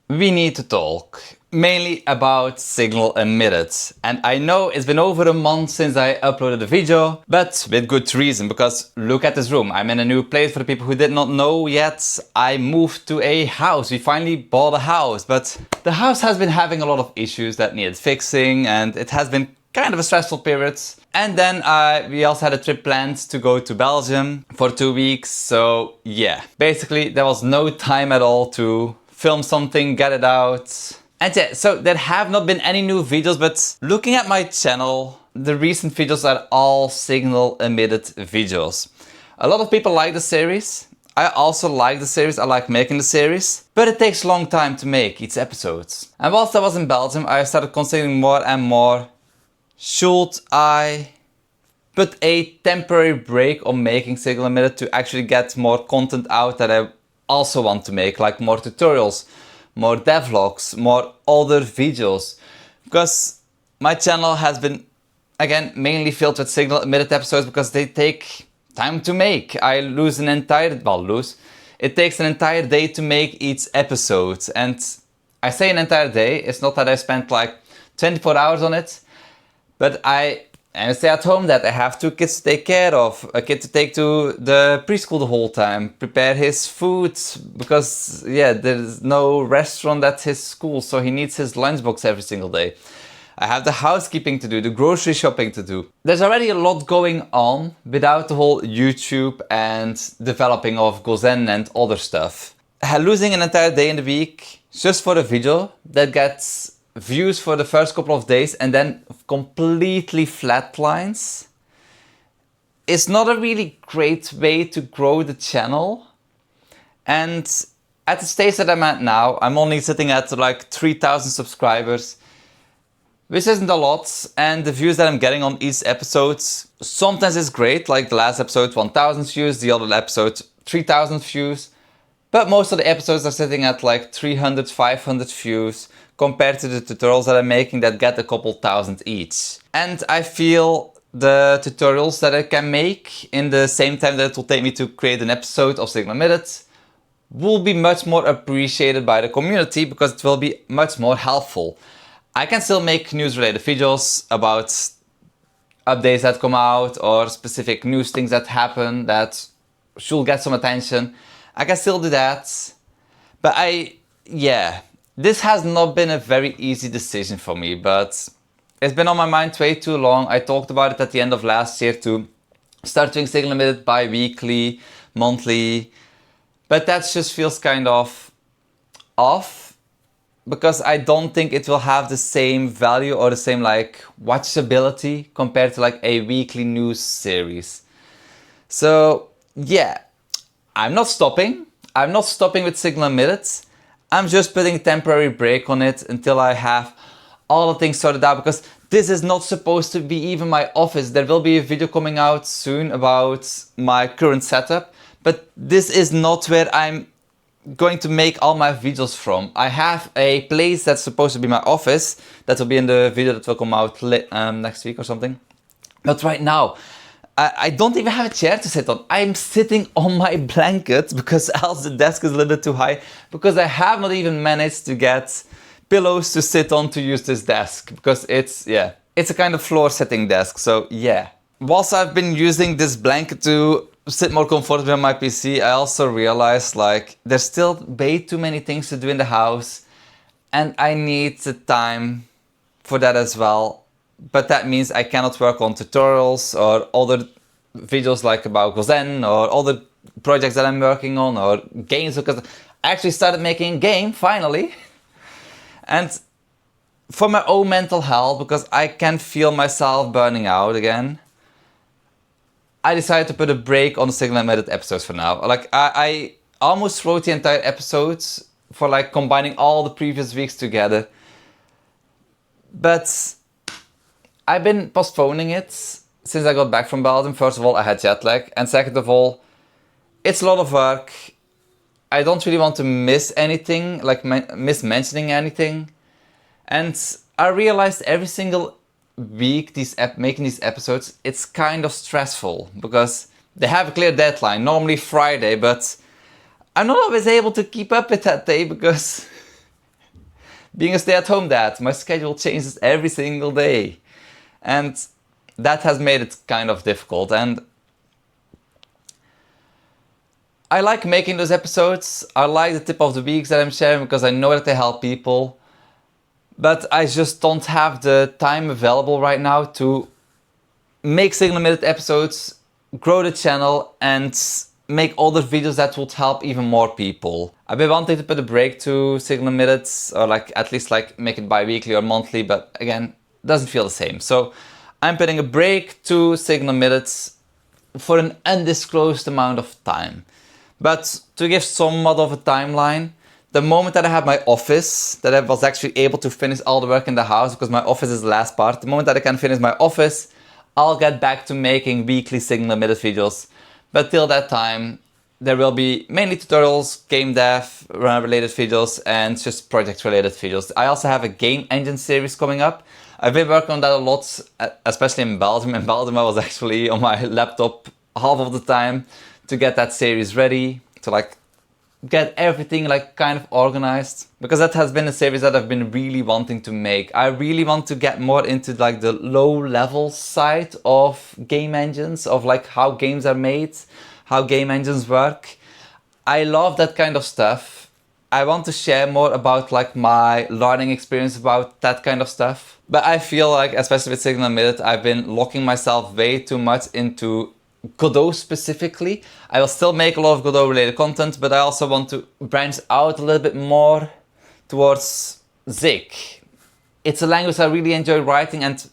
we need to talk. Mainly about Signal Emitted. And I know it's been over a month since I uploaded a video, but with good reason, because look at this room. I'm in a new place. For the people who did not know yet, I moved to a house. We finally bought a house, but the house has been having a lot of issues that needed fixing, and it has been kind of a stressful period. And then we also had a trip planned to go to Belgium for 2 weeks. So yeah, basically there was no time at all to film something, get it out. And yeah, so there have not been any new videos, but looking at my channel, the recent videos are all Signal Emitted videos. A lot of people like the series. I also like the series, I like making the series, but it takes a long time to make each episode. And whilst I was in Belgium, I started considering more and more, should I put a temporary break on making Signal Emitted to actually get more content out that I also want to make, like more tutorials, more devlogs, more other videos, because my channel has been, again, mainly filled with Signal Emitted episodes because they take time to make. I lose an entire, it takes an entire day to make each episode, and I say an entire day, it's not that I spent like 24 hours on it, but I stay at home, that I have 2 kids to take care of, a kid to take to the preschool the whole time, prepare his food, because yeah, there's no restaurant at his school, so he needs his lunchbox every single day. I have the housekeeping to do, the grocery shopping to do. There's already a lot going on without the whole YouTube and developing of GoZen and other stuff. Losing an entire day in the week just for a video that gets views for the first couple of days and then completely flatlines is not a really great way to grow the channel. And at the stage that I'm at now, I'm only sitting at like 3,000 subscribers, which isn't a lot, and the views that I'm getting on each episode sometimes is great, like the last episode 1,000 views, the other episode 3,000 views, but most of the episodes are sitting at like 300, 500 views compared to the tutorials that I'm making that get a couple thousand each. And I feel the tutorials that I can make in the same time that it will take me to create an episode of Signal Emitted will be much more appreciated by the community because it will be much more helpful. I can still make news related videos about updates that come out or specific news things that happen that should get some attention. I can still do that, but this has not been a very easy decision for me, but it's been on my mind way too long. I talked about it at the end of last year to start doing Signal Emitted bi-weekly, monthly, but that just feels kind of off because I don't think it will have the same value or the same like watchability compared to like a weekly news series. So yeah, I'm not stopping with Signal Emitted. I'm just putting a temporary break on it until I have all the things sorted out, because this is not supposed to be even my office. There will be a video coming out soon about my current setup, but this is not where I'm going to make all my videos from. I have a place that's supposed to be my office. That will be in the video that will come out next week or something. But right now, I don't even have a chair to sit on. I'm sitting on my blanket because else the desk is a little bit too high, because I have not even managed to get pillows to sit on to use this desk, because it's a kind of floor sitting desk. So yeah, whilst I've been using this blanket to sit more comfortably on my PC, I also realized like there's still way too many things to do in the house and I need the time for that as well. But that means I cannot work on tutorials or other videos like about GoZen or other projects that I'm working on or games, because I actually started making a game finally. And for my own mental health, because I can feel myself burning out again, I decided to put a break on the Signal Emitted episodes for now. Like I almost wrote the entire episodes for like combining all the previous weeks together. But I've been postponing it since I got back from Belgium. First of all, I had jet lag, and second of all, it's a lot of work. I don't really want to miss anything, like miss mentioning anything. And I realized every single week making these episodes, it's kind of stressful because they have a clear deadline, normally Friday, but I'm not always able to keep up with that day because being a stay-at-home dad, my schedule changes every single day. And that has made it kind of difficult. And I like making those episodes. I like the tip of the weeks that I'm sharing because I know that they help people. But I just don't have the time available right now to make Signal Emitted episodes, grow the channel, and make other videos that would help even more people. I've been wanting to put a break to Signal Emitted, or like at least like make it bi-weekly or monthly, but again, doesn't feel the same. So I'm putting a break to Signal Emitted for an undisclosed amount of time. But to give somewhat of a timeline, the moment that I have my office, that I was actually able to finish all the work in the house, because my office is the last part, the moment that I can finish my office, I'll get back to making weekly Signal Emitted videos. But till that time, there will be mainly tutorials, game dev related videos, and just project related videos. I also have a game engine series coming up. I've been working on that a lot, especially in Belgium. In Belgium I was actually on my laptop half of the time to get that series ready, to like get everything like kind of organized, because that has been a series that I've been really wanting to make. I really want to get more into like the low level side of game engines, of like how games are made, how game engines work. I love that kind of stuff. I want to share more about like my learning experience about that kind of stuff. But I feel like, especially with Signal Emitted, I've been locking myself way too much into Godot specifically. I will still make a lot of Godot related content, but I also want to branch out a little bit more towards Zik. It's a language I really enjoy writing, and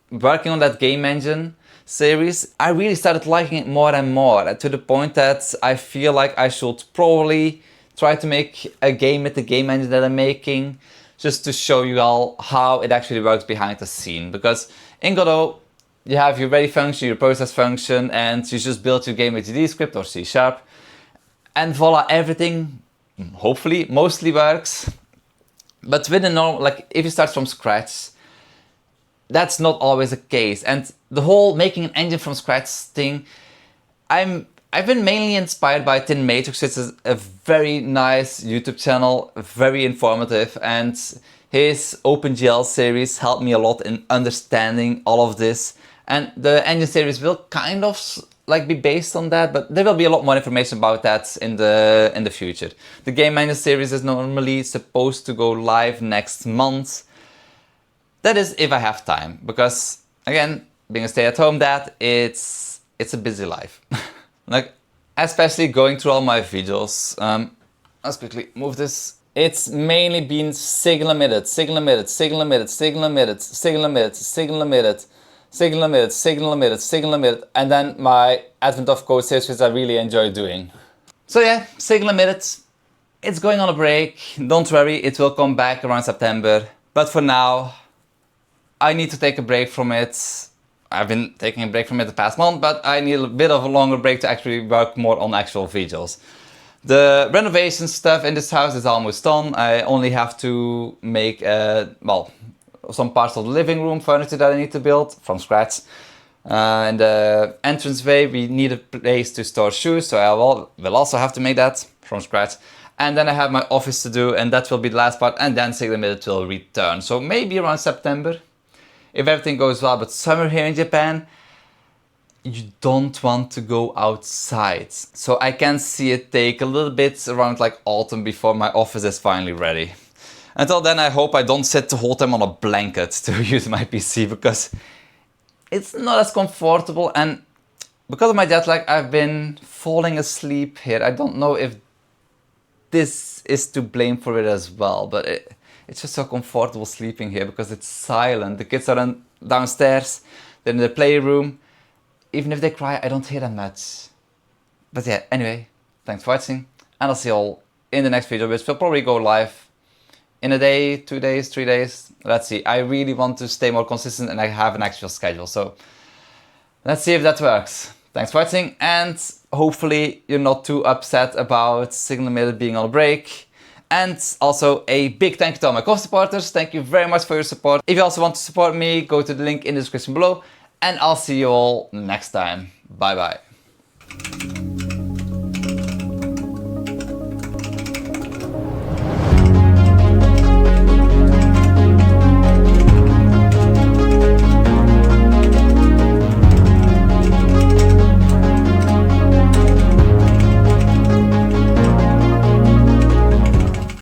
working on that game engine series, I really started liking it more and more, to the point that I feel like I should probably try to make a game with the game engine that I'm making, just to show you all how it actually works behind the scene. Because in Godot, you have your ready function, your process function, and you just build your game with GD script or C#. And voila, everything, hopefully, mostly works. But with a normal, like if you start from scratch, that's not always the case. And the whole making an engine from scratch thing, I've been mainly inspired by Tin Matrix, which is a very nice YouTube channel, very informative, and his OpenGL series helped me a lot in understanding all of this. And the engine series will kind of like be based on that, but there will be a lot more information about that in the future. The game engine series is normally supposed to go live next month. That is if I have time, because again, being a stay-at-home dad, it's a busy life. Like, especially going through all my videos. Let's quickly move this. It's mainly been Signal Emitted, Signal Emitted, Signal Emitted, Signal Emitted, Signal Emitted, Signal Emitted, Signal Emitted, Signal Emitted, Signal Emitted, and then my Advent of Code series, which I really enjoy doing. So yeah, Signal Emitted, it's going on a break. Don't worry, it will come back around September. But for now, I need to take a break from it. I've been taking a break from it the past month, but I need a bit of a longer break to actually work more on actual videos. The renovation stuff in this house is almost done. I only have to make, well, some parts of the living room furniture that I need to build from scratch. In the entranceway, we need a place to store shoes, so I will also have to make that from scratch. And then I have my office to do, and that will be the last part, and then Signal Emitted will return. So maybe around September, if everything goes well. But summer here in Japan, you don't want to go outside. So I can see it take a little bit around like autumn before my office is finally ready. Until then, I hope I don't sit the whole time on a blanket to use my PC, because it's not as comfortable, and because of my jet lag, I've been falling asleep here. I don't know if this is to blame for it as well, but it's just so comfortable sleeping here because it's silent. The kids are downstairs, they're in the playroom. Even if they cry, I don't hear them much. But yeah, anyway, thanks for watching, and I'll see you all in the next video, which will probably go live in a day, 2 days, 3 days. Let's see. I really want to stay more consistent, and I have an actual schedule. So let's see if that works. Thanks for watching, and hopefully you're not too upset about Signal Emitted being on a break. And also a big thank you to all my co-supporters. Thank you very much for your support. If you also want to support me, go to the link in the description below, and I'll see you all next time. Bye bye.